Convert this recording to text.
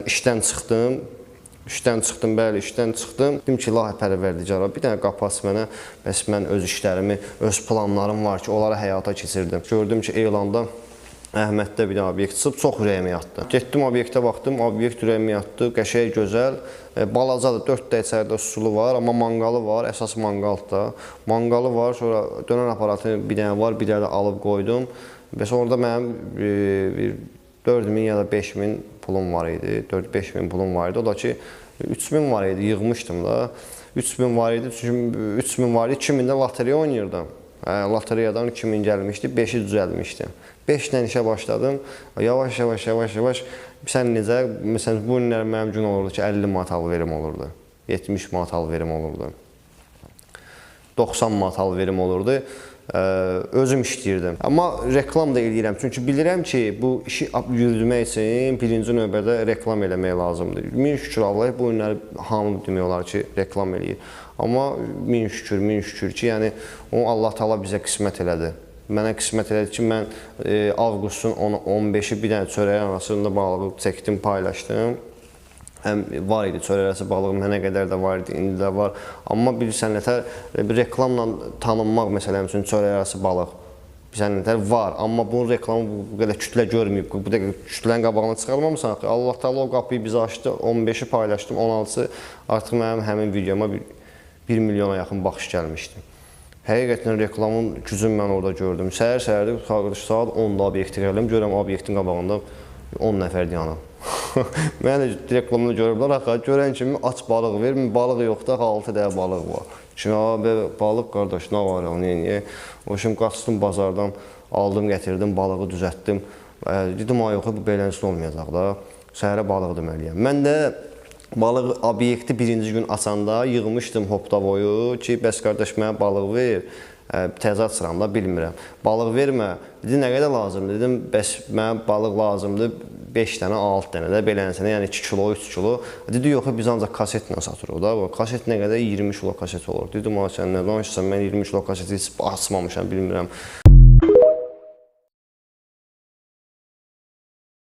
işdən çıxdım. Bəli, işdən çıxdım. Dedim ki, ilahi pərvərdigara, bir dənə qapı aç mənə, bəs mən öz işlərimi, öz planlarım var ki, onları həyata keçirdim. Gördüm ki, elanda Əhməddə bir dənə obyekt çıxıb, çox ürəyimə yatdı. Getdim obyektə baxdım, obyekt ürəyimə yatdı, qəşəng, gözəl, balacadır, 4 də içəridə sulu var, amma manqalı var, əsas manqalda. Manqalı var, sonra dönər aparatı bir dənə var, bir dənə də alıb qoydum. Bəs orada mənim 4000 ya da 5000 pulum var idi, 4-5000 pulum var idi. O da ki, 3000 var idi, yığmışdım da. 3000 var idi, çünki 3000 var idi, 2000 də lotereya oynayırdım. Lotereyadan 2000 gəlmişdi, 5-i düzəlmişdim. 5-dən işə başladım, yavaş, sən necə, məsələn, bu günlər mənim gün olurdu ki, 50 manat alverim olurdu, 70 manat alverim olurdu, 90 manat alverim olurdu. Özüm işləyirdim. Amma reklam da eləyirəm. Çünki bilirəm ki, bu işi yürütmək üçün birinci növbədə reklam eləmək lazımdır. Min şükür Allah, bu günləri hamı demək olar ki, reklam eləyir. Amma min şükür ki, yəni onu Allah Taala bizə qismət elədi. Mənə qismət elədi ki, mən avqustun 15-i bir dənə çörəyin arasında balığı çəkdim, paylaşdım. Həm var idi, çörəkləsi balığım mənə qədər də var idi, indi də var. Amma bilirsən nətər, bir reklamla tanınmaq məsələn üçün çörəkləsi balıq bilirsən nətər var. Amma bunun reklamı bu qədər kütlə görməyib, bu dəqiqə kütlənin qabağına çıxarmamısan ki, Allah Taala o qapıyı bizə açdı, 15-i paylaşdım, 16-sı artıq mənim həmin videoma 1 milyona yaxın baxış gəlmişdi. Həqiqətən reklamın gücünü mən orada gördüm. Səhər-səhərdə saat 10-da obyekti gəldim, görürəm obyektin qabağında 10 nəfər dayanıb. Mənə reklamını görüblər, axı, görən kimi aç balıq ver, balıq yoxdur, 6 dəyə balıq var. Şimdi, balıq qardaş, nə var ya, niyə? O şimdi qaçdım bazardan, aldım, gətirdim, balığı düzəltdim. Dedim, yox, bu beləncə olmayacaq da, səhərə balıq deməliyəm. Mən də balıq obyekti birinci gün açanda yığmışdım hopdavoyu ki, bəs qardaş, mənə balıq ver. Təzə açıram da, bilmirəm. Balıq vermə. Dedi, nə qədər lazımdır? Dedim, bəs mənə balıq lazımdır 5 dənə, 6 dənə də belənəsinə, yəni 2 kilo, 3 kilo. Dedi, yox, biz ancaq kasetlə satırıq da. Kaset nə qədər? 20 kilo kaset olur. Dedim, sən nə danışırsan, mən 20 kilo kaseti heç açmamışam, bilmirəm.